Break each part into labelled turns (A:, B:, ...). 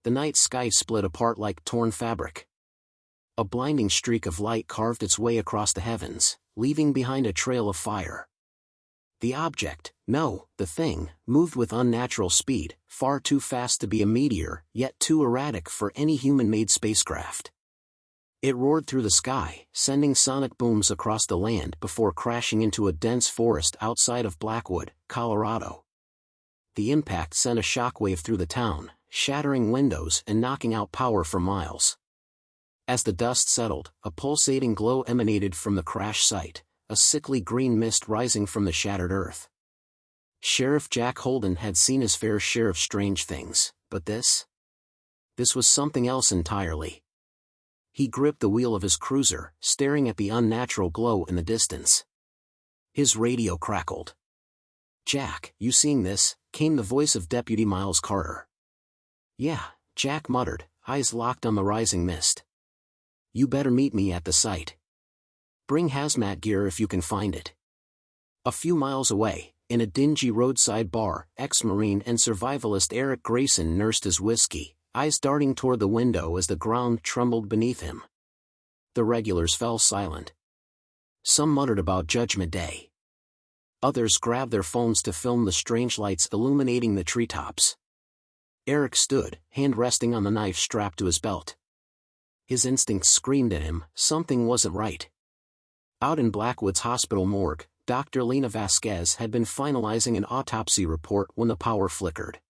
A: the night sky split apart like torn fabric. A blinding streak of light carved its way across the heavens, leaving behind a trail of fire. The object, no, the thing, moved with unnatural speed, far too fast to be a meteor, yet too erratic for any human-made spacecraft. It roared through the sky, sending sonic booms across the land before crashing into a dense forest outside of Blackwood, Colorado. The impact sent a shockwave through the town, shattering windows and knocking out power for miles. As the dust settled, a pulsating glow emanated from the crash site, a sickly green mist rising from the shattered earth. Sheriff Jack Holden had seen his fair share of strange things, but this was something else entirely. He gripped the wheel of his cruiser, staring at the unnatural glow in the distance. His radio crackled. "Jack, you seeing this?" came the voice of Deputy Miles Carter. "Yeah," Jack muttered, eyes locked on the rising mist. "You better meet me at the site. Bring hazmat gear if you can find it." A few miles away, in a dingy roadside bar, ex-Marine and survivalist Eric Grayson nursed his whiskey, eyes darting toward the window as the ground trembled beneath him. The regulars fell silent. Some muttered about Judgment Day. Others grabbed their phones to film the strange lights illuminating the treetops. Eric stood, hand resting on the knife strapped to his belt. His instincts screamed at him, something wasn't right. Out in Blackwood's hospital morgue, Dr. Lena Vasquez had been finalizing an autopsy report when the power flickered.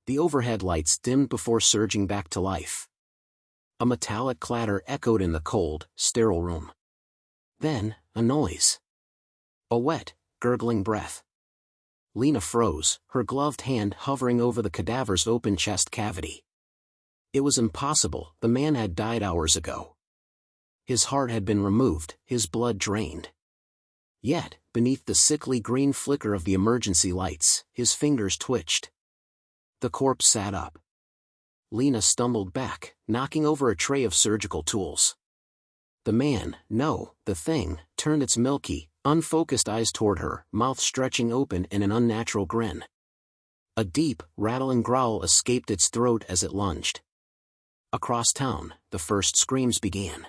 A: The overhead lights dimmed before surging back to life. A metallic clatter echoed in the cold, sterile room. Then, a noise. A wet, gurgling breath. Lena froze, her gloved hand hovering over the cadaver's open chest cavity. It was impossible, the man had died hours ago. His heart had been removed, his blood drained. Yet, beneath the sickly green flicker of the emergency lights, his fingers twitched. The corpse sat up. Lena stumbled back, knocking over a tray of surgical tools. The man, no, the thing, turned its milky, unfocused eyes toward her, mouth stretching open in an unnatural grin. A deep, rattling growl escaped its throat as it lunged. Across town, the first screams began.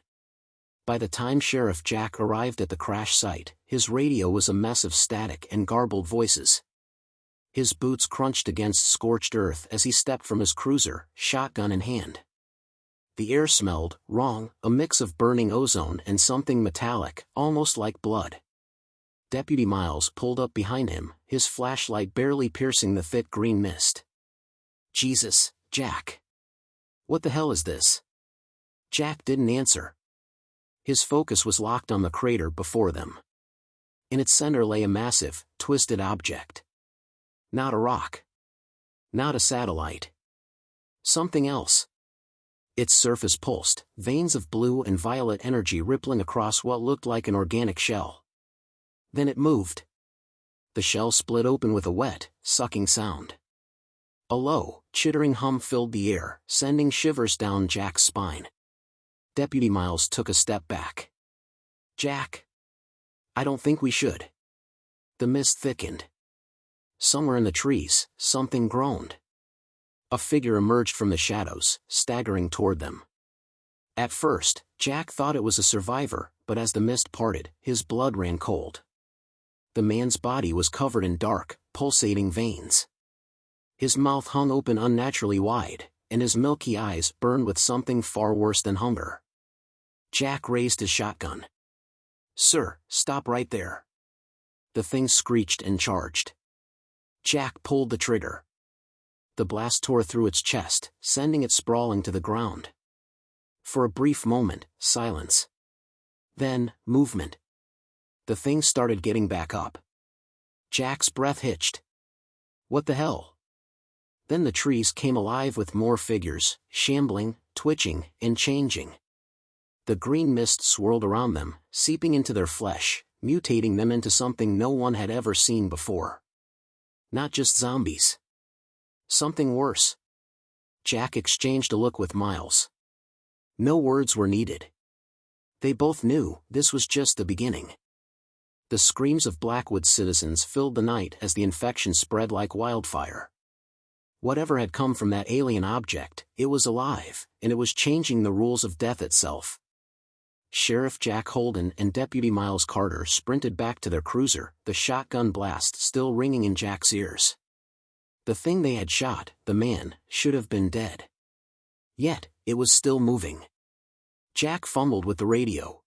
A: By the time Sheriff Jack arrived at the crash site, his radio was a mess of static and garbled voices. His boots crunched against scorched earth as he stepped from his cruiser, shotgun in hand. The air smelled wrong, a mix of burning ozone and something metallic, almost like blood. Deputy Miles pulled up behind him, his flashlight barely piercing the thick green mist. "Jesus, Jack. What the hell is this?" Jack didn't answer. His focus was locked on the crater before them. In its center lay a massive, twisted object. Not a rock. Not a satellite. Something else. Its surface pulsed, veins of blue and violet energy rippling across what looked like an organic shell. Then it moved. The shell split open with a wet, sucking sound. A low, chittering hum filled the air, sending shivers down Jack's spine. Deputy Miles took a step back. "Jack. I don't think we should." The mist thickened. Somewhere in the trees, something groaned. A figure emerged from the shadows, staggering toward them. At first, Jack thought it was a survivor, but as the mist parted, his blood ran cold. The man's body was covered in dark, pulsating veins. His mouth hung open unnaturally wide, and his milky eyes burned with something far worse than hunger. Jack raised his shotgun. "Sir, stop right there." The thing screeched and charged. Jack pulled the trigger. The blast tore through its chest, sending it sprawling to the ground. For a brief moment, silence. Then, movement. The thing started getting back up. Jack's breath hitched. What the hell? Then the trees came alive with more figures, shambling, twitching, and changing. The green mist swirled around them, seeping into their flesh, mutating them into something no one had ever seen before. Not just zombies. Something worse. Jack exchanged a look with Miles. No words were needed. They both knew this was just the beginning. The screams of Blackwood's citizens filled the night as the infection spread like wildfire. Whatever had come from that alien object, it was alive, and it was changing the rules of death itself. Sheriff Jack Holden and Deputy Miles Carter sprinted back to their cruiser, the shotgun blast still ringing in Jack's ears. The thing they had shot, the man, should have been dead. Yet, it was still moving. Jack fumbled with the radio.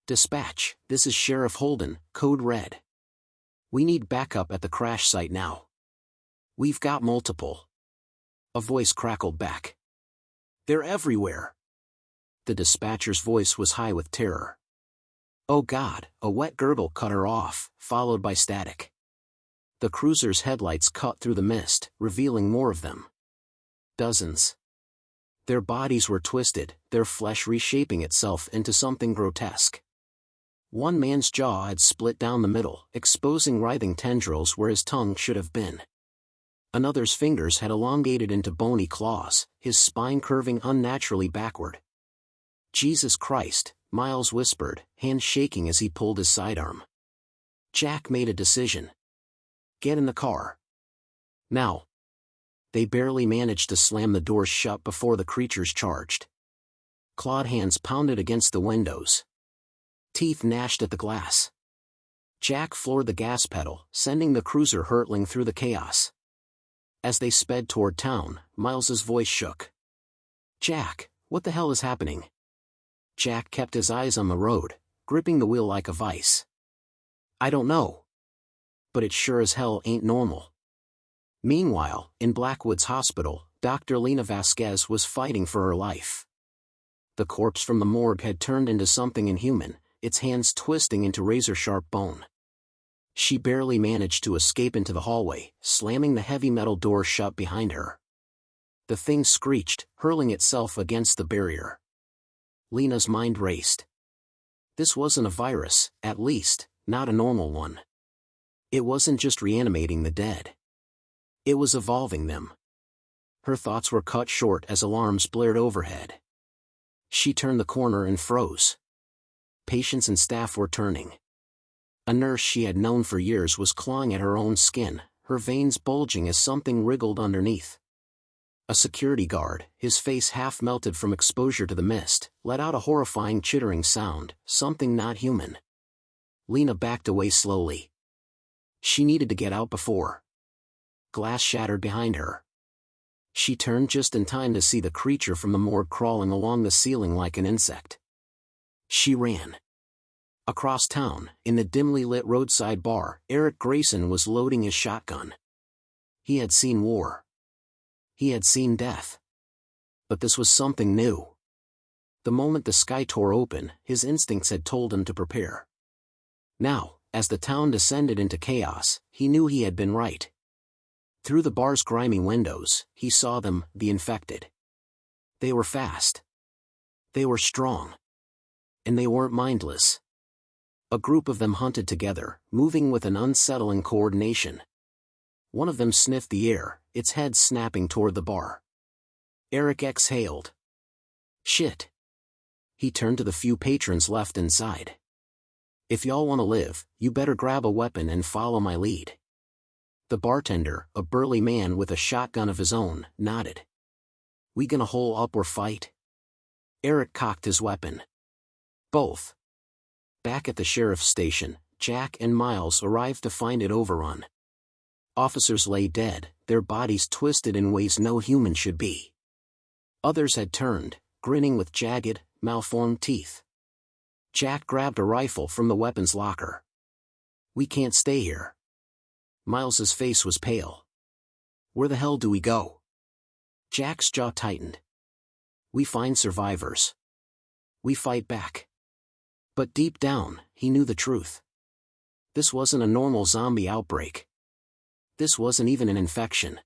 A: "Dispatch, this is Sheriff Holden, code red. We need backup at the crash site now. We've got multiple." A voice crackled back. "They're everywhere." The dispatcher's voice was high with terror. "Oh God," a wet gurgle cut her off, followed by static. The cruiser's headlights cut through the mist, revealing more of them. Dozens. Their bodies were twisted, their flesh reshaping itself into something grotesque. One man's jaw had split down the middle, exposing writhing tendrils where his tongue should have been. Another's fingers had elongated into bony claws, his spine curving unnaturally backward. "Jesus Christ," Miles whispered, hand shaking as he pulled his sidearm. Jack made a decision. "Get in the car. Now." They barely managed to slam the doors shut before the creatures charged. Clawed hands pounded against the windows. Teeth gnashed at the glass. Jack floored the gas pedal, sending the cruiser hurtling through the chaos. As they sped toward town, Miles's voice shook. "Jack, what the hell is happening?" Jack kept his eyes on the road, gripping the wheel like a vice. "I don't know. But it sure as hell ain't normal." Meanwhile, in Blackwood's hospital, Dr. Lena Vasquez was fighting for her life. The corpse from the morgue had turned into something inhuman, its hands twisting into razor-sharp bone. She barely managed to escape into the hallway, slamming the heavy metal door shut behind her. The thing screeched, hurling itself against the barrier. Lena's mind raced. This wasn't a virus, at least, not a normal one. It wasn't just reanimating the dead. It was evolving them. Her thoughts were cut short as alarms blared overhead. She turned the corner and froze. Patients and staff were turning. A nurse she had known for years was clawing at her own skin, her veins bulging as something wriggled underneath. A security guard, his face half melted from exposure to the mist, let out a horrifying chittering sound, something not human. Lena backed away slowly. She needed to get out before. Glass shattered behind her. She turned just in time to see the creature from the morgue crawling along the ceiling like an insect. She ran. Across town, in the dimly lit roadside bar, Eric Grayson was loading his shotgun. He had seen war. He had seen death. But this was something new. The moment the sky tore open, his instincts had told him to prepare. Now, as the town descended into chaos, he knew he had been right. Through the bar's grimy windows, he saw them, the infected. They were fast. They were strong. And they weren't mindless. A group of them hunted together, moving with an unsettling coordination. One of them sniffed the air, its head snapping toward the bar. Eric exhaled. Shit. He turned to the few patrons left inside. "If y'all want to live, you better grab a weapon and follow my lead." The bartender, a burly man with a shotgun of his own, nodded. "We gonna hole up or fight?" Eric cocked his weapon. "Both." Back at the sheriff's station, Jack and Miles arrived to find it overrun. Officers lay dead, their bodies twisted in ways no human should be. Others had turned, grinning with jagged, malformed teeth. Jack grabbed a rifle from the weapons locker. "We can't stay here." Miles's face was pale. "Where the hell do we go?" Jack's jaw tightened. "We find survivors. We fight back." But deep down, he knew the truth. This wasn't a normal zombie outbreak. This wasn't even an infection.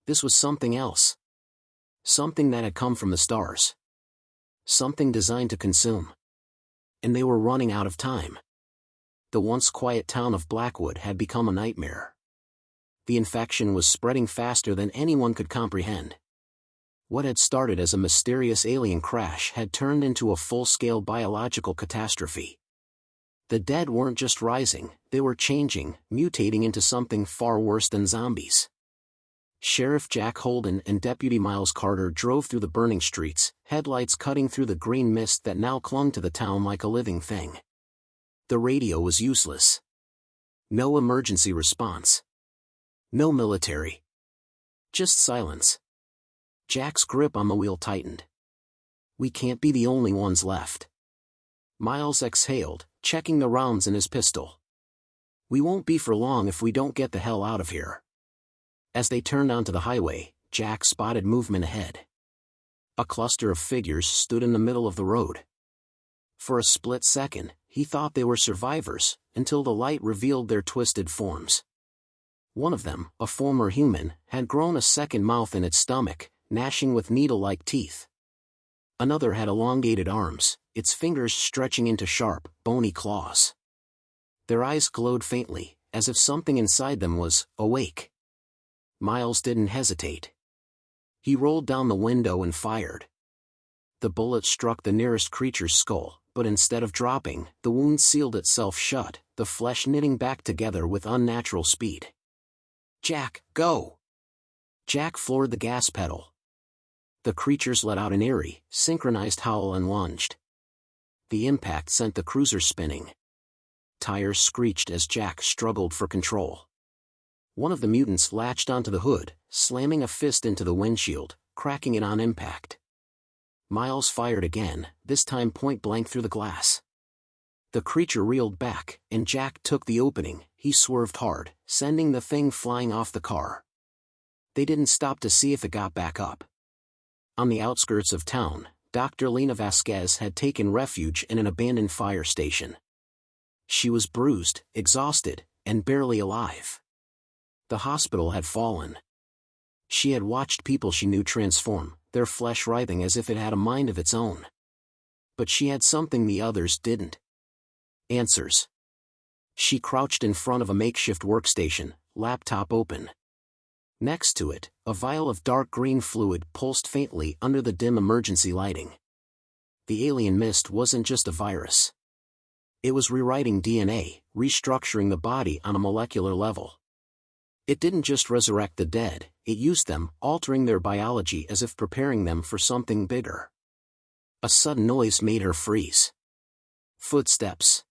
A: This was something else. Something that had come from the stars. Something designed to consume. And they were running out of time. The once quiet town of Blackwood had become a nightmare. The infection was spreading faster than anyone could comprehend. What had started as a mysterious alien crash had turned into a full-scale biological catastrophe. The dead weren't just rising, they were changing, mutating into something far worse than zombies. Sheriff Jack Holden and Deputy Miles Carter drove through the burning streets, headlights cutting through the green mist that now clung to the town like a living thing. The radio was useless. No emergency response. No military. Just silence. Jack's grip on the wheel tightened. We can't be the only ones left. Miles exhaled, checking the rounds in his pistol. We won't be for long if we don't get the hell out of here. As they turned onto the highway, Jack spotted movement ahead. A cluster of figures stood in the middle of the road. For a split second, he thought they were survivors, until the light revealed their twisted forms. One of them, a former human, had grown a second mouth in its stomach, gnashing with needle-like teeth. Another had elongated arms, its fingers stretching into sharp, bony claws. Their eyes glowed faintly, as if something inside them was awake. Miles didn't hesitate. He rolled down the window and fired. The bullet struck the nearest creature's skull, but instead of dropping, the wound sealed itself shut, the flesh knitting back together with unnatural speed. Jack, go! Jack floored the gas pedal. The creatures let out an eerie, synchronized howl and lunged. The impact sent the cruiser spinning. Tires screeched as Jack struggled for control. One of the mutants latched onto the hood, slamming a fist into the windshield, cracking it on impact. Miles fired again, this time point-blank through the glass. The creature reeled back, and Jack took the opening. He swerved hard, sending the thing flying off the car. They didn't stop to see if it got back up. On the outskirts of town, Dr. Lena Vasquez had taken refuge in an abandoned fire station. She was bruised, exhausted, and barely alive. The hospital had fallen. She had watched people she knew transform, their flesh writhing as if it had a mind of its own. But she had something the others didn't. Answers. She crouched in front of a makeshift workstation, laptop open. Next to it, a vial of dark green fluid pulsed faintly under the dim emergency lighting. The alien mist wasn't just a virus. It was rewriting DNA, restructuring the body on a molecular level. It didn't just resurrect the dead, it used them, altering their biology as if preparing them for something bigger. A sudden noise made her freeze. Footsteps.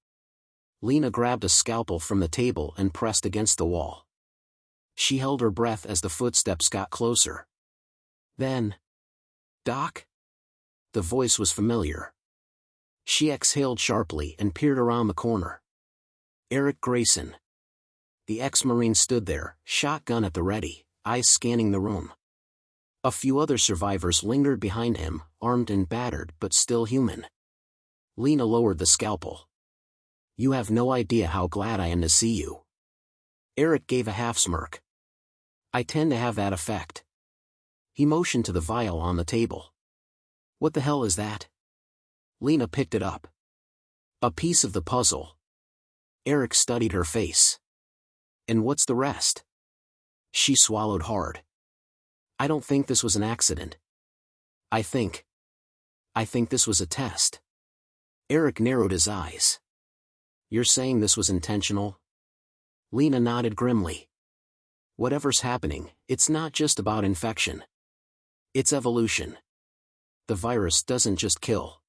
A: Lena grabbed a scalpel from the table and pressed against the wall. She held her breath as the footsteps got closer. Then, "Doc?" The voice was familiar. She exhaled sharply and peered around the corner. Eric Grayson. The ex-Marine stood there, shotgun at the ready, eyes scanning the room. A few other survivors lingered behind him, armed and battered but still human. Lena lowered the scalpel. "You have no idea how glad I am to see you." Eric gave a half-smirk. "I tend to have that effect." He motioned to the vial on the table. "What the hell is that?" Lena picked it up. "A piece of the puzzle." Eric studied her face. "And what's the rest?" She swallowed hard. "I don't think this was an accident. I think this was a test." Eric narrowed his eyes. "You're saying this was intentional?" Lena nodded grimly. "Whatever's happening, it's not just about infection. It's evolution. The virus doesn't just kill.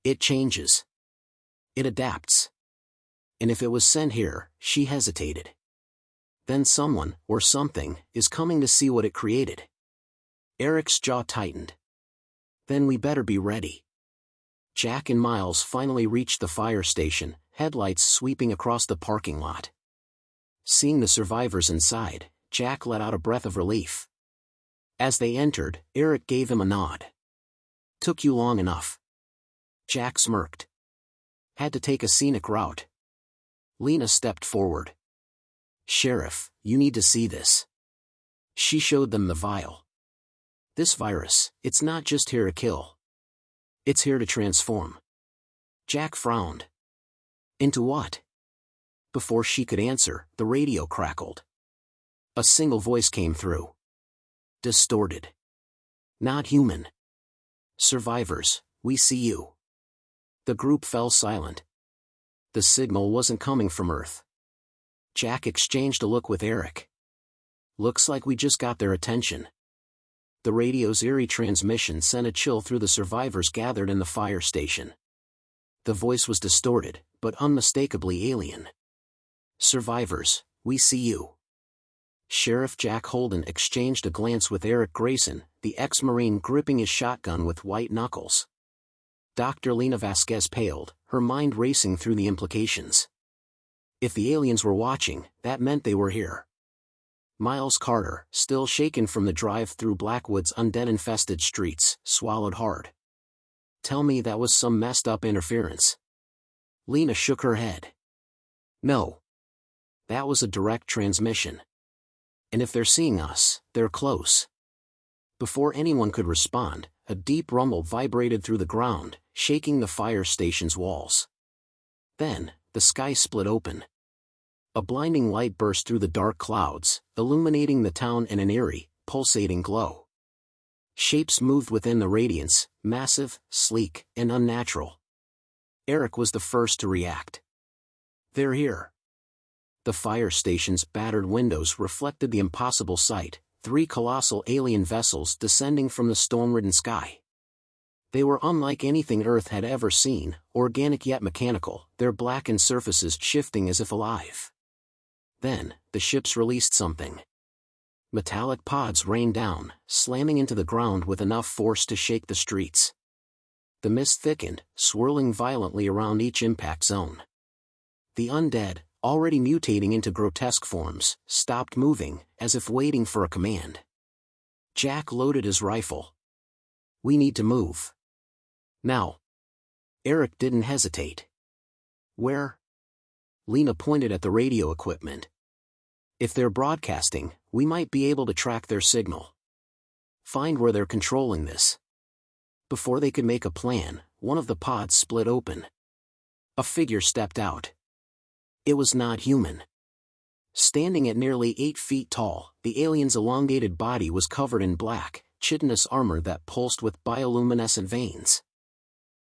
A: It changes. It adapts. And if it was sent here," she hesitated, "then someone, or something, is coming to see what it created." Eric's jaw tightened. "Then we better be ready." Jack and Miles finally reached the fire station, headlights sweeping across the parking lot. Seeing the survivors inside, Jack let out a breath of relief. As they entered, Eric gave him a nod. "Took you long enough." Jack smirked. "Had to take a scenic route." Lena stepped forward. "Sheriff, you need to see this." She showed them the vial. "This virus, it's not just here to kill. It's here to transform." Jack frowned. "Into what?" Before she could answer, the radio crackled. A single voice came through. Distorted. "Not human. Survivors, we see you." The group fell silent. The signal wasn't coming from Earth. Jack exchanged a look with Eric. Looks like we just got their attention. The radio's eerie transmission sent a chill through the survivors gathered in the fire station. The voice was distorted, but unmistakably alien. "Survivors, we see you." Sheriff Jack Holden exchanged a glance with Eric Grayson, the ex-Marine gripping his shotgun with white knuckles. Dr. Lena Vasquez paled, her mind racing through the implications. If the aliens were watching, that meant they were here. Miles Carter, still shaken from the drive through Blackwood's undead-infested streets, swallowed hard. "Tell me that was some messed up interference." Lena shook her head. "No. That was a direct transmission. And if they're seeing us, they're close." Before anyone could respond, a deep rumble vibrated through the ground, shaking the fire station's walls. Then, the sky split open. A blinding light burst through the dark clouds, illuminating the town in an eerie, pulsating glow. Shapes moved within the radiance, massive, sleek, and unnatural. Eric was the first to react. "They're here." The fire station's battered windows reflected the impossible sight, 3 colossal alien vessels descending from the storm-ridden sky. They were unlike anything Earth had ever seen, organic yet mechanical, their blackened surfaces shifting as if alive. Then, the ships released something. Metallic pods rained down, slamming into the ground with enough force to shake the streets. The mist thickened, swirling violently around each impact zone. The undead, already mutating into grotesque forms, stopped moving, as if waiting for a command. Jack loaded his rifle. "We need to move. Now." Eric didn't hesitate. "Where?" Lena pointed at the radio equipment. "If they're broadcasting, we might be able to track their signal. Find where they're controlling this." Before they could make a plan, one of the pods split open. A figure stepped out. It was not human. Standing at nearly 8 feet tall, the alien's elongated body was covered in black, chitinous armor that pulsed with bioluminescent veins.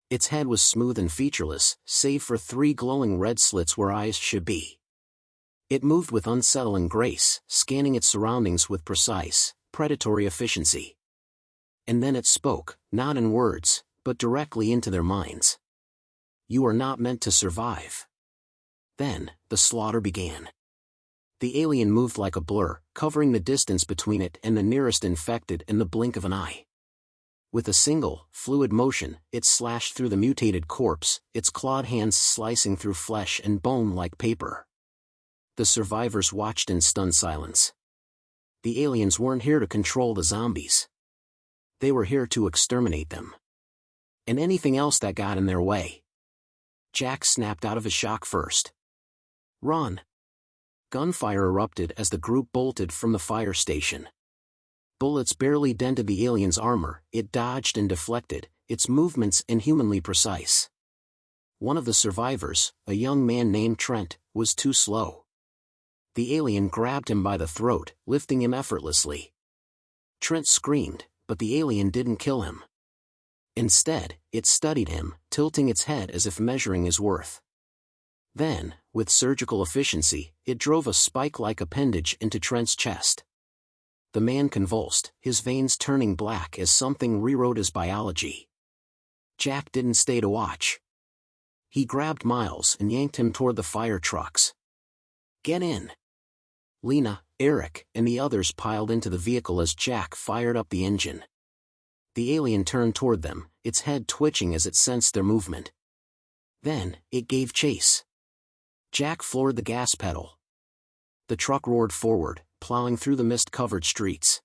A: Its head was smooth and featureless, save for 3 glowing red slits where eyes should be. It moved with unsettling grace, scanning its surroundings with precise, predatory efficiency. And then it spoke, not in words, but directly into their minds. "You are not meant to survive." Then, the slaughter began. The alien moved like a blur, covering the distance between it and the nearest infected in the blink of an eye. With a single, fluid motion, it slashed through the mutated corpse, its clawed hands slicing through flesh and bone like paper. The survivors watched in stunned silence. The aliens weren't here to control the zombies. They were here to exterminate them. And anything else that got in their way. Jack snapped out of his shock first. "Run!" Gunfire erupted as the group bolted from the fire station. Bullets barely dented the alien's armor, it dodged and deflected, its movements inhumanly precise. One of the survivors, a young man named Trent, was too slow. The alien grabbed him by the throat, lifting him effortlessly. Trent screamed, but the alien didn't kill him. Instead, it studied him, tilting its head as if measuring his worth. Then, with surgical efficiency, it drove a spike-like appendage into Trent's chest. The man convulsed, his veins turning black as something rewrote his biology. Jack didn't stay to watch. He grabbed Miles and yanked him toward the fire trucks. "Get in!" Lena, Eric, and the others piled into the vehicle as Jack fired up the engine. The alien turned toward them, its head twitching as it sensed their movement. Then, it gave chase. Jack floored the gas pedal. The truck roared forward, plowing through the mist-covered streets.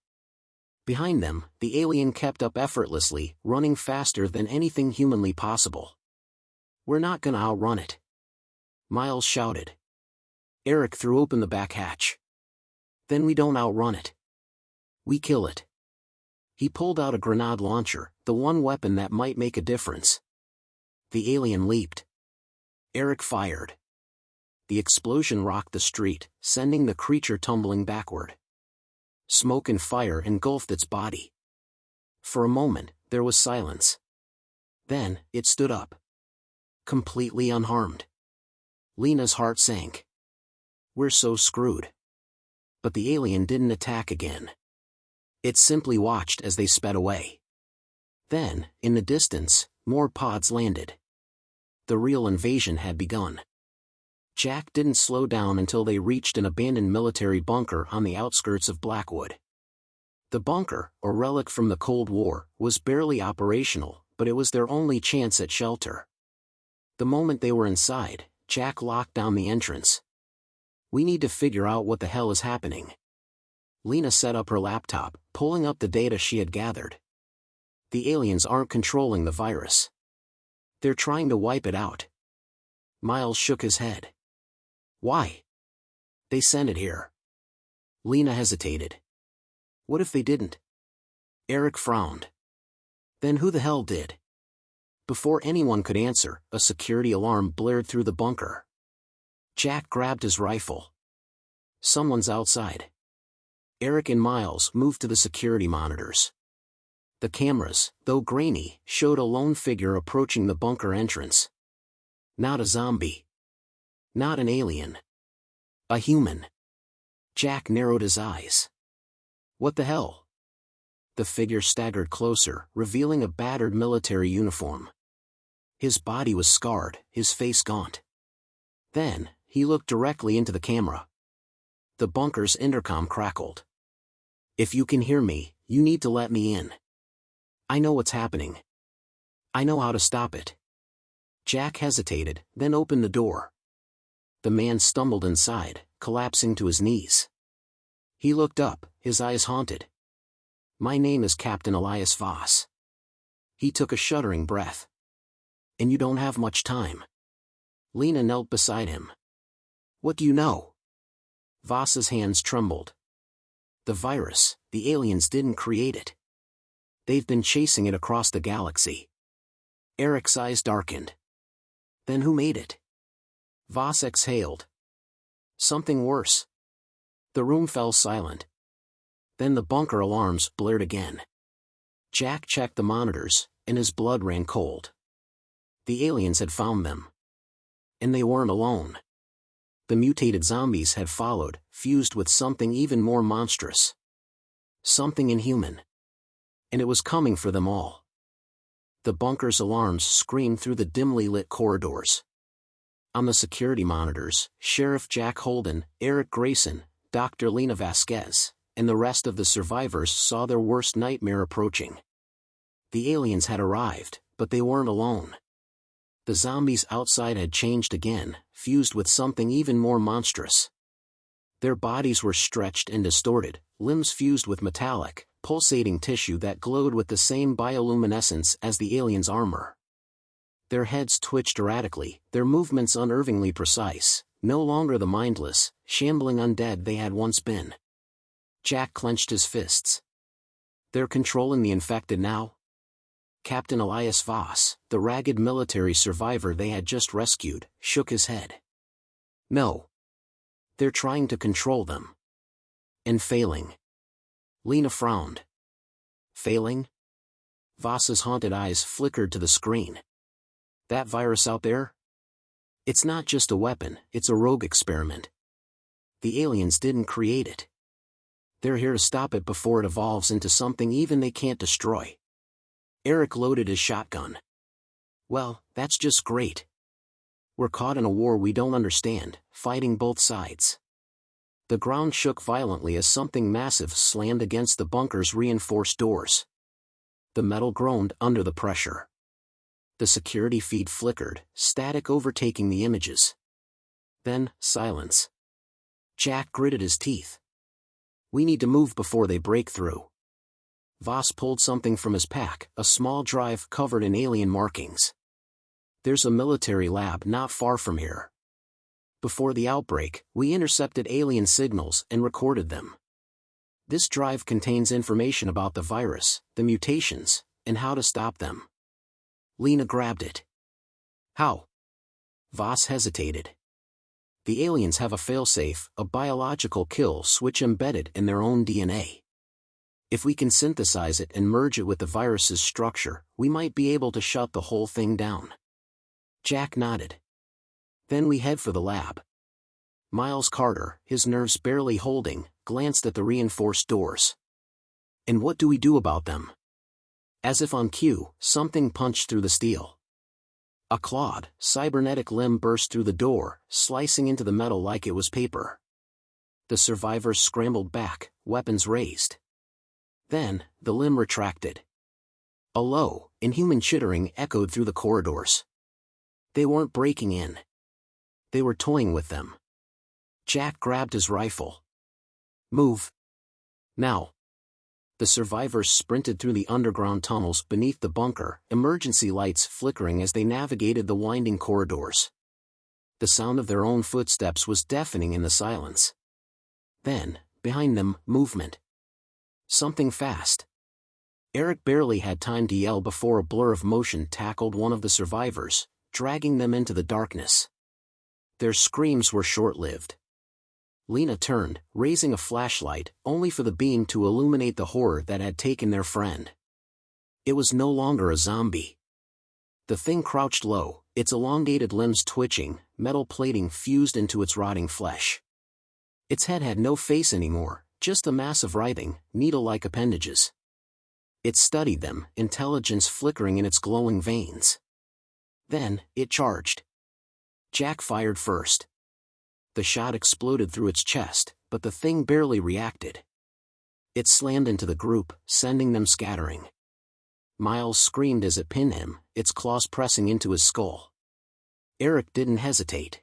A: Behind them, the alien kept up effortlessly, running faster than anything humanly possible. "We're not gonna outrun it," Miles shouted. Eric threw open the back hatch. "Then we don't outrun it. We kill it." He pulled out a grenade launcher, the one weapon that might make a difference. The alien leaped. Eric fired. The explosion rocked the street, sending the creature tumbling backward. Smoke and fire engulfed its body. For a moment, there was silence. Then, it stood up. Completely unharmed. Lena's heart sank. "We're so screwed." But the alien didn't attack again. It simply watched as they sped away. Then, in the distance, more pods landed. The real invasion had begun. Jack didn't slow down until they reached an abandoned military bunker on the outskirts of Blackwood. The bunker, a relic from the Cold War, was barely operational, but it was their only chance at shelter. The moment they were inside, Jack locked down the entrance. "We need to figure out what the hell is happening." Lena set up her laptop, pulling up the data she had gathered. "The aliens aren't controlling the virus. They're trying to wipe it out." Miles shook his head. "Why? They sent it here." Lena hesitated. "What if they didn't?" Eric frowned. "Then who the hell did?" Before anyone could answer, a security alarm blared through the bunker. Jack grabbed his rifle. "Someone's outside." Eric and Miles moved to the security monitors. The cameras, though grainy, showed a lone figure approaching the bunker entrance. Not a zombie. Not an alien. A human. Jack narrowed his eyes. "What the hell?" The figure staggered closer, revealing a battered military uniform. His body was scarred, his face gaunt. Then, he looked directly into the camera. The bunker's intercom crackled. "If you can hear me, you need to let me in. I know what's happening. I know how to stop it." Jack hesitated, then opened the door. The man stumbled inside, collapsing to his knees. He looked up, his eyes haunted. "My name is Captain Elias Voss." He took a shuddering breath. "And you don't have much time." Lena knelt beside him. "What do you know?" Voss's hands trembled. "The virus, the aliens didn't create it. They've been chasing it across the galaxy." Eric's eyes darkened. "Then who made it?" Voss exhaled. "Something worse." The room fell silent. Then the bunker alarms blared again. Jack checked the monitors, and his blood ran cold. The aliens had found them. And they weren't alone. The mutated zombies had followed, fused with something even more monstrous. Something inhuman. And it was coming for them all. The bunker's alarms screamed through the dimly lit corridors. On the security monitors, Sheriff Jack Holden, Eric Grayson, Dr. Lena Vasquez, and the rest of the survivors saw their worst nightmare approaching. The aliens had arrived, but they weren't alone. The zombies outside had changed again, fused with something even more monstrous. Their bodies were stretched and distorted, limbs fused with metallic, pulsating tissue that glowed with the same bioluminescence as the aliens' armor. Their heads twitched erratically, their movements unnervingly precise, no longer the mindless, shambling undead they had once been. Jack clenched his fists. "They're controlling the infected now?" Captain Elias Voss, the ragged military survivor they had just rescued, shook his head. "No. They're trying to control them. And failing." Lena frowned. "Failing?" Voss's haunted eyes flickered to the screen. "That virus out there? It's not just a weapon, it's a rogue experiment. The aliens didn't create it. They're here to stop it before it evolves into something even they can't destroy." Eric loaded his shotgun. "Well, that's just great. We're caught in a war we don't understand, fighting both sides." The ground shook violently as something massive slammed against the bunker's reinforced doors. The metal groaned under the pressure. The security feed flickered, static overtaking the images. Then, silence. Jack gritted his teeth. "We need to move before they break through." Voss pulled something from his pack, a small drive covered in alien markings. "There's a military lab not far from here. Before the outbreak, we intercepted alien signals and recorded them. This drive contains information about the virus, the mutations, and how to stop them." Lena grabbed it. "How?" Voss hesitated. "The aliens have a failsafe, a biological kill switch embedded in their own DNA. If we can synthesize it and merge it with the virus's structure, we might be able to shut the whole thing down." Jack nodded. "Then we head for the lab." Miles Carter, his nerves barely holding, glanced at the reinforced doors. And what do we do about them? As if on cue, something punched through the steel. A clawed, cybernetic limb burst through the door, slicing into the metal like it was paper. The survivors scrambled back, weapons raised. Then, the limb retracted. A low, inhuman chittering echoed through the corridors. They weren't breaking in. They were toying with them. Jack grabbed his rifle. Move. Now. The survivors sprinted through the underground tunnels beneath the bunker, emergency lights flickering as they navigated the winding corridors. The sound of their own footsteps was deafening in the silence. Then, behind them, movement. Something fast. Eric barely had time to yell before a blur of motion tackled one of the survivors, dragging them into the darkness. Their screams were short-lived. Lena turned, raising a flashlight, only for the beam to illuminate the horror that had taken their friend. It was no longer a zombie. The thing crouched low, its elongated limbs twitching, metal plating fused into its rotting flesh. Its head had no face anymore, just a mass of writhing, needle-like appendages. It studied them, intelligence flickering in its glowing veins. Then, it charged. Jack fired first. The shot exploded through its chest, but the thing barely reacted. It slammed into the group, sending them scattering. Miles screamed as it pinned him, its claws pressing into his skull. Eric didn't hesitate.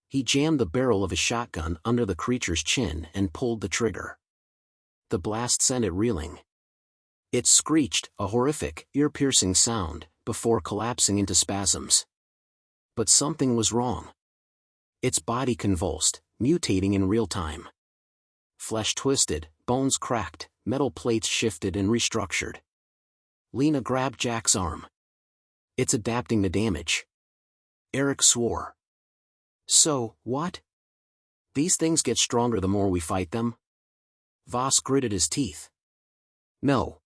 A: He jammed the barrel of his shotgun under the creature's chin and pulled the trigger. The blast sent it reeling. It screeched, a horrific, ear-piercing sound, before collapsing into spasms. But something was wrong. Its body convulsed, mutating in real time. Flesh twisted, bones cracked, metal plates shifted and restructured. Lena grabbed Jack's arm. It's adapting to damage. Eric swore. So, what? These things get stronger the more we fight them? Voss gritted his teeth. No.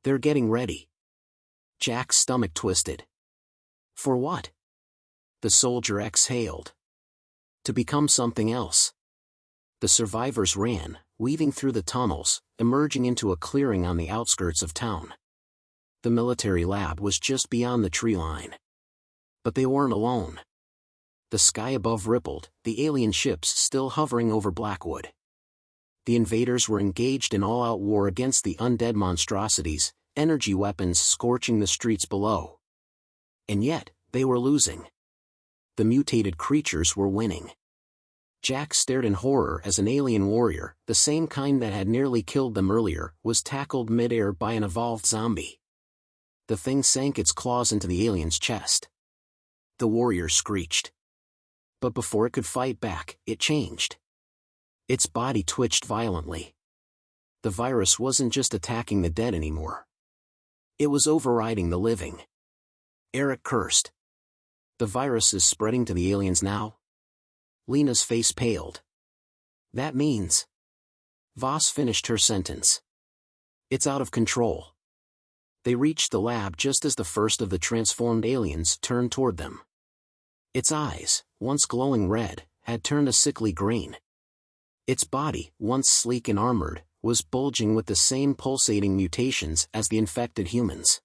A: They're getting ready. Jack's stomach twisted. For what? The soldier exhaled. To become something else. The survivors ran, weaving through the tunnels, emerging into a clearing on the outskirts of town. The military lab was just beyond the tree line. But they weren't alone. The sky above rippled, the alien ships still hovering over Blackwood. The invaders were engaged in all-out war against the undead monstrosities, energy weapons scorching the streets below. And yet, they were losing. The mutated creatures were winning. Jack stared in horror as an alien warrior, the same kind that had nearly killed them earlier, was tackled mid-air by an evolved zombie. The thing sank its claws into the alien's chest. The warrior screeched. But before it could fight back, it changed. Its body twitched violently. The virus wasn't just attacking the dead anymore. It was overriding the living. Eric cursed. The virus is spreading to the aliens now? Lena's face paled. That means... Voss finished her sentence. It's out of control. They reached the lab just as the first of the transformed aliens turned toward them. Its eyes, once glowing red, had turned a sickly green. Its body, once sleek and armored, was bulging with the same pulsating mutations as the infected humans.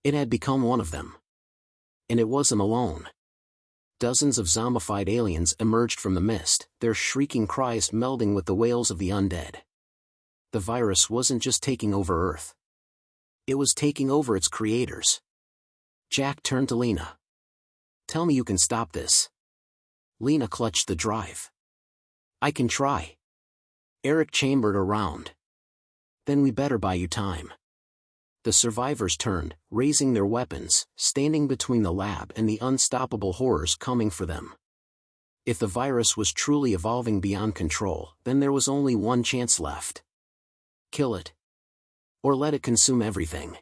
A: It had become one of them. And it wasn't alone. Dozens of zombified aliens emerged from the mist, their shrieking cries melding with the wails of the undead. The virus wasn't just taking over Earth. It was taking over its creators. Jack turned to Lena. Tell me you can stop this. Lena clutched the drive. I can try. Eric chambered around. Then we better buy you time. The survivors turned, raising their weapons, standing between the lab and the unstoppable horrors coming for them. If the virus was truly evolving beyond control, then there was only one chance left. Kill it. Or let it consume everything.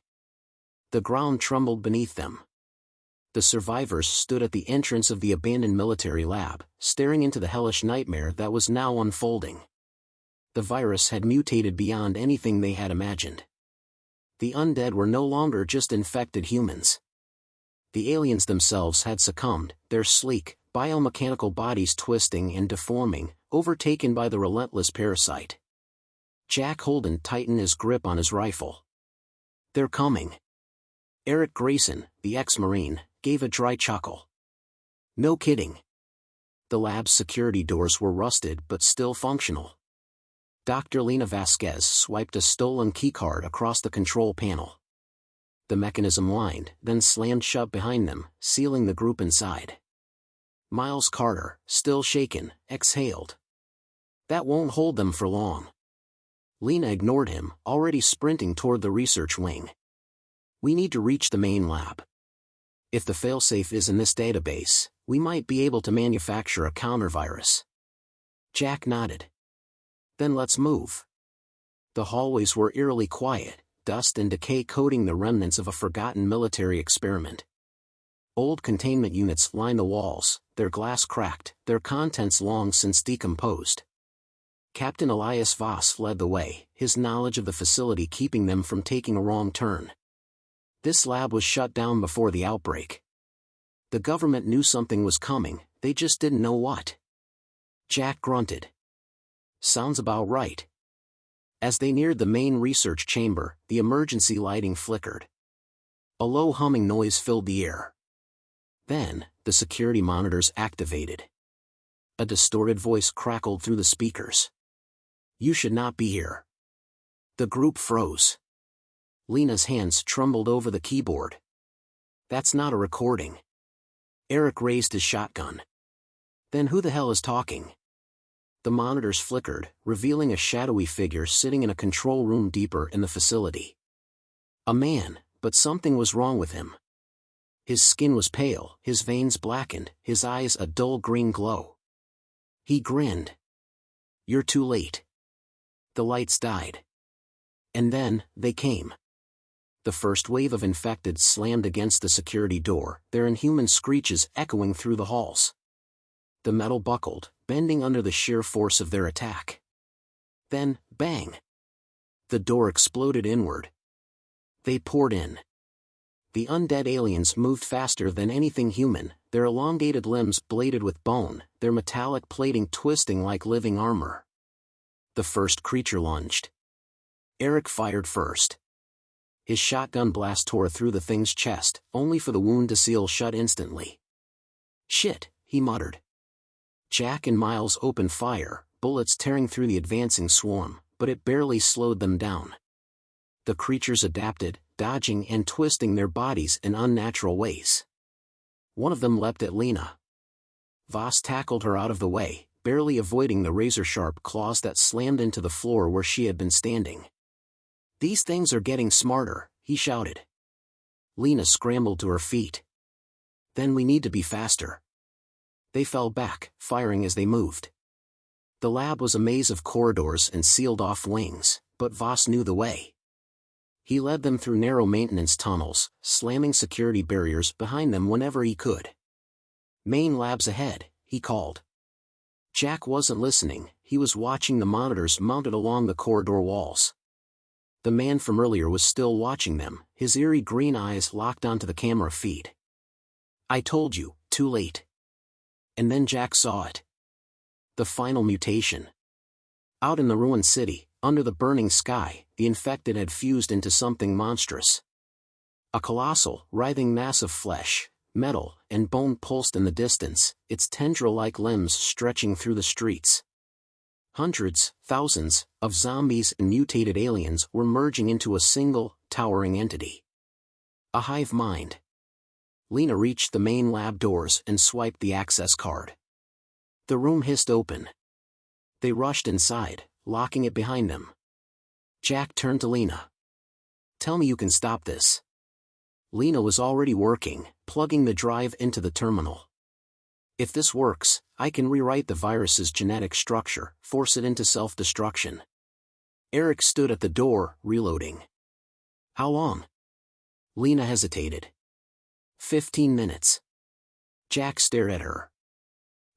A: The ground trembled beneath them. The survivors stood at the entrance of the abandoned military lab, staring into the hellish nightmare that was now unfolding. The virus had mutated beyond anything they had imagined. The undead were no longer just infected humans. The aliens themselves had succumbed, their sleek, biomechanical bodies twisting and deforming, overtaken by the relentless parasite. Jack Holden tightened his grip on his rifle. "They're coming." Eric Grayson, the ex-Marine, gave a dry chuckle. "No kidding." The lab's security doors were rusted but still functional. Dr. Lena Vasquez swiped a stolen keycard across the control panel. The mechanism whined, then slammed shut behind them, sealing the group inside. Miles Carter, still shaken, exhaled. "That won't hold them for long." Lena ignored him, already sprinting toward the research wing. "We need to reach the main lab. If the failsafe is in this database, we might be able to manufacture a countervirus." Jack nodded. "Then let's move." The hallways were eerily quiet, dust and decay coating the remnants of a forgotten military experiment. Old containment units lined the walls, their glass cracked, their contents long since decomposed. Captain Elias Voss led the way, his knowledge of the facility keeping them from taking a wrong turn. This lab was shut down before the outbreak. The government knew something was coming, they just didn't know what. Jack grunted. "Sounds about right." As they neared the main research chamber, the emergency lighting flickered. A low humming noise filled the air. Then, the security monitors activated. A distorted voice crackled through the speakers. "You should not be here." The group froze. Lena's hands trembled over the keyboard. "That's not a recording." Eric raised his shotgun. "Then who the hell is talking?" The monitors flickered, revealing a shadowy figure sitting in a control room deeper in the facility. A man, but something was wrong with him. His skin was pale, his veins blackened, his eyes a dull green glow. He grinned. "You're too late." The lights died. And then, they came. The first wave of infected slammed against the security door, their inhuman screeches echoing through the halls. The metal buckled, bending under the sheer force of their attack. Then, bang! The door exploded inward. They poured in. The undead aliens moved faster than anything human, their elongated limbs bladed with bone, their metallic plating twisting like living armor. The first creature lunged. Eric fired first. His shotgun blast tore through the thing's chest, only for the wound to seal shut instantly. "Shit," he muttered. Jack and Miles opened fire, bullets tearing through the advancing swarm, but it barely slowed them down. The creatures adapted, dodging and twisting their bodies in unnatural ways. One of them leapt at Lena. Voss tackled her out of the way, barely avoiding the razor-sharp claws that slammed into the floor where she had been standing. "These things are getting smarter," he shouted. Lena scrambled to her feet. "Then we need to be faster." They fell back, firing as they moved. The lab was a maze of corridors and sealed-off wings, but Voss knew the way. He led them through narrow maintenance tunnels, slamming security barriers behind them whenever he could. "Main labs ahead," he called. Jack wasn't listening, he was watching the monitors mounted along the corridor walls. The man from earlier was still watching them, his eerie green eyes locked onto the camera feed. "I told you, too late." And then Jack saw it. The final mutation. Out in the ruined city, under the burning sky, the infected had fused into something monstrous. A colossal, writhing mass of flesh, metal, and bone pulsed in the distance, its tendril-like limbs stretching through the streets. Hundreds, thousands, of zombies and mutated aliens were merging into a single, towering entity. A hive mind. Lena reached the main lab doors and swiped the access card. The room hissed open. They rushed inside, locking it behind them. Jack turned to Lena. "Tell me you can stop this." Lena was already working, plugging the drive into the terminal. "If this works, I can rewrite the virus's genetic structure, force it into self-destruction." Eric stood at the door, reloading. "How long?" Lena hesitated. 15 minutes. Jack stared at her.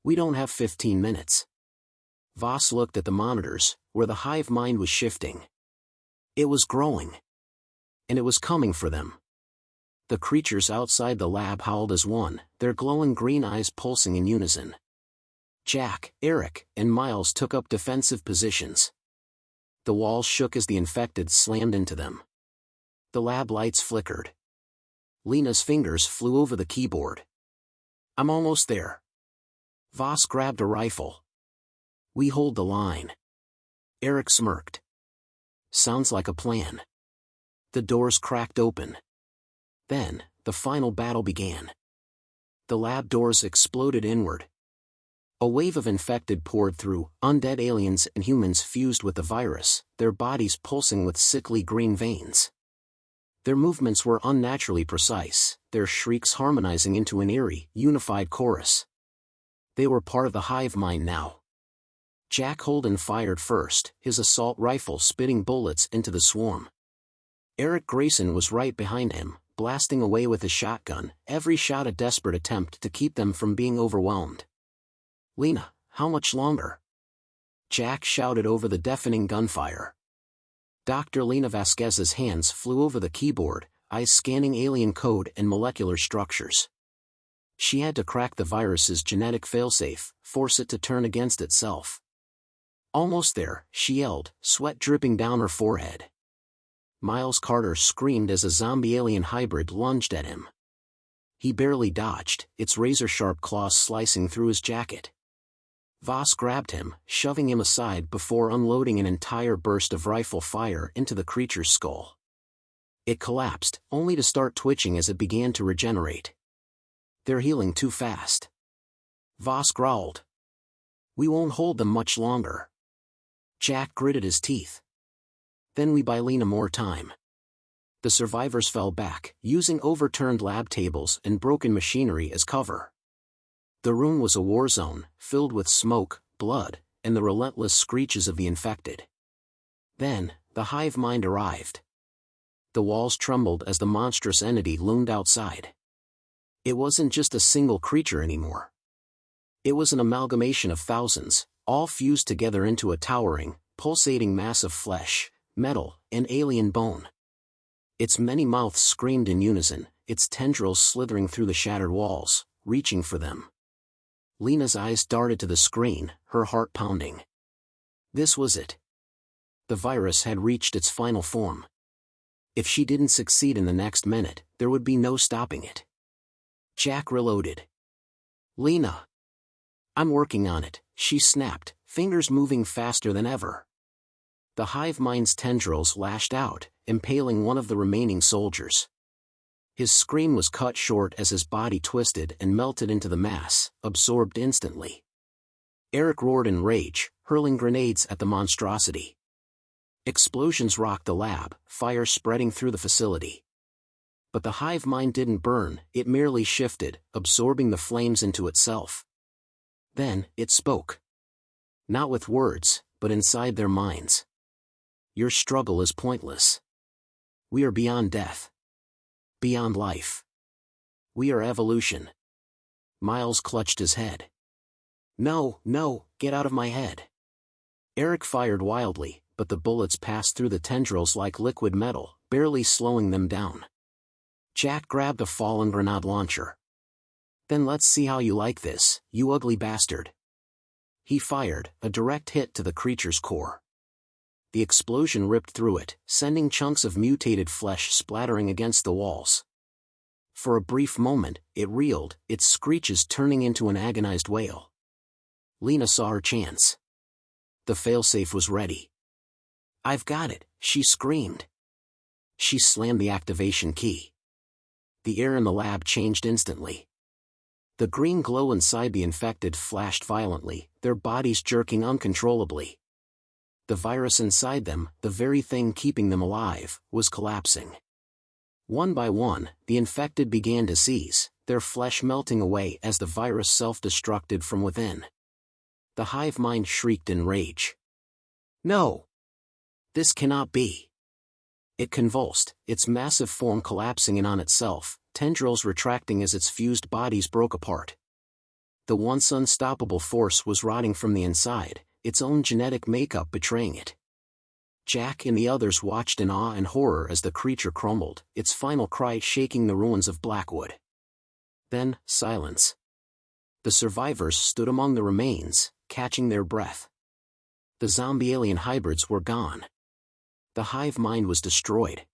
A: "We don't have 15 minutes. Voss looked at the monitors, where the hive mind was shifting. It was growing. And it was coming for them. The creatures outside the lab howled as one, their glowing green eyes pulsing in unison. Jack, Eric, and Miles took up defensive positions. The walls shook as the infected slammed into them. The lab lights flickered. Lena's fingers flew over the keyboard. "I'm almost there." Voss grabbed a rifle. "We hold the line." Eric smirked. "Sounds like a plan." The doors cracked open. Then, the final battle began. The lab doors exploded inward. A wave of infected poured through, undead aliens and humans fused with the virus, their bodies pulsing with sickly green veins. Their movements were unnaturally precise, their shrieks harmonizing into an eerie, unified chorus. They were part of the hive mind now. Jack Holden fired first, his assault rifle spitting bullets into the swarm. Eric Grayson was right behind him, blasting away with his shotgun, every shot a desperate attempt to keep them from being overwhelmed. "Lena, how much longer?" Jack shouted over the deafening gunfire. Dr. Lena Vasquez's hands flew over the keyboard, eyes scanning alien code and molecular structures. She had to crack the virus's genetic failsafe, force it to turn against itself. "Almost there," she yelled, sweat dripping down her forehead. Miles Carter screamed as a zombie alien hybrid lunged at him. He barely dodged, its razor-sharp claws slicing through his jacket. Voss grabbed him, shoving him aside before unloading an entire burst of rifle fire into the creature's skull. It collapsed, only to start twitching as it began to regenerate. "They're healing too fast." Voss growled. "We won't hold them much longer." Jack gritted his teeth. "Then we buy Lena more time." The survivors fell back, using overturned lab tables and broken machinery as cover. The room was a war zone, filled with smoke, blood, and the relentless screeches of the infected. Then, the hive mind arrived. The walls trembled as the monstrous entity loomed outside. It wasn't just a single creature anymore. It was an amalgamation of thousands, all fused together into a towering, pulsating mass of flesh, metal, and alien bone. Its many mouths screamed in unison, its tendrils slithering through the shattered walls, reaching for them. Lena's eyes darted to the screen, her heart pounding. This was it. The virus had reached its final form. If she didn't succeed in the next minute, there would be no stopping it. Jack reloaded. "Lena." "I'm working on it," she snapped, fingers moving faster than ever. The hive mind's tendrils lashed out, impaling one of the remaining soldiers. His scream was cut short as his body twisted and melted into the mass, absorbed instantly. Eric roared in rage, hurling grenades at the monstrosity. Explosions rocked the lab, fire spreading through the facility. But the hive mind didn't burn, it merely shifted, absorbing the flames into itself. Then, it spoke. Not with words, but inside their minds. "Your struggle is pointless. We are beyond death. Beyond life. We are evolution." Miles clutched his head. "No, no, get out of my head." Eric fired wildly, but the bullets passed through the tendrils like liquid metal, barely slowing them down. Jack grabbed a fallen grenade launcher. "Then let's see how you like this, you ugly bastard." He fired, a direct hit to the creature's core. The explosion ripped through it, sending chunks of mutated flesh splattering against the walls. For a brief moment, it reeled, its screeches turning into an agonized wail. Lena saw her chance. The failsafe was ready. "I've got it," she screamed. She slammed the activation key. The air in the lab changed instantly. The green glow inside the infected flashed violently, their bodies jerking uncontrollably. The virus inside them, the very thing keeping them alive, was collapsing. One by one, the infected began to seize, their flesh melting away as the virus self-destructed from within. The hive mind shrieked in rage. "No! This cannot be!" It convulsed, its massive form collapsing in on itself, tendrils retracting as its fused bodies broke apart. The once unstoppable force was rotting from the inside, its own genetic makeup betraying it. Jack and the others watched in awe and horror as the creature crumbled, its final cry shaking the ruins of Blackwood. Then, silence. The survivors stood among the remains, catching their breath. The zombie alien hybrids were gone. The hive mind was destroyed.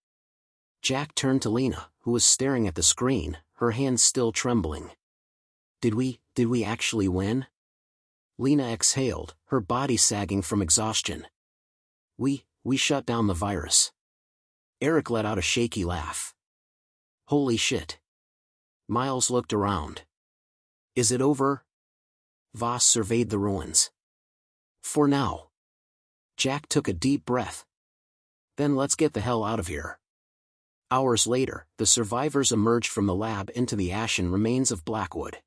A: Jack turned to Lena, who was staring at the screen, her hands still trembling. Did we actually win? Lena exhaled, her body sagging from exhaustion. We shut down the virus. Eric let out a shaky laugh. Holy shit. Miles looked around. Is it over? Voss surveyed the ruins. For now. Jack took a deep breath. Then let's get the hell out of here. Hours later, the survivors emerged from the lab into the ashen remains of Blackwood.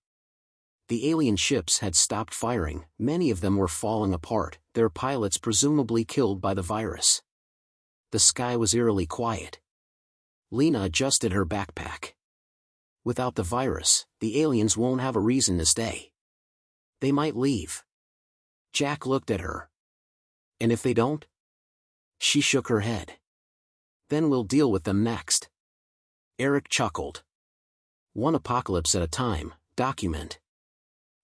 A: The alien ships had stopped firing, many of them were falling apart, their pilots presumably killed by the virus. The sky was eerily quiet. Lena adjusted her backpack. Without the virus, the aliens won't have a reason to stay. They might leave. Jack looked at her. And if they don't? She shook her head. Then we'll deal with them next. Eric chuckled. One apocalypse at a time, document.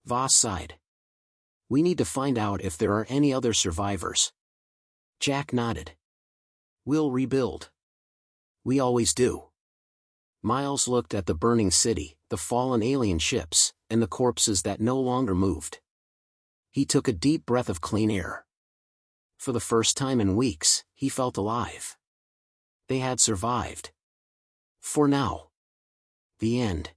A: Voss sighed. We need to find out if there are any other survivors. Jack nodded. We'll rebuild. We always do. Miles looked at the burning city, the fallen alien ships, and the corpses that no longer moved. He took a deep breath of clean air. For the first time in weeks, he felt alive. They had survived. For now. The end.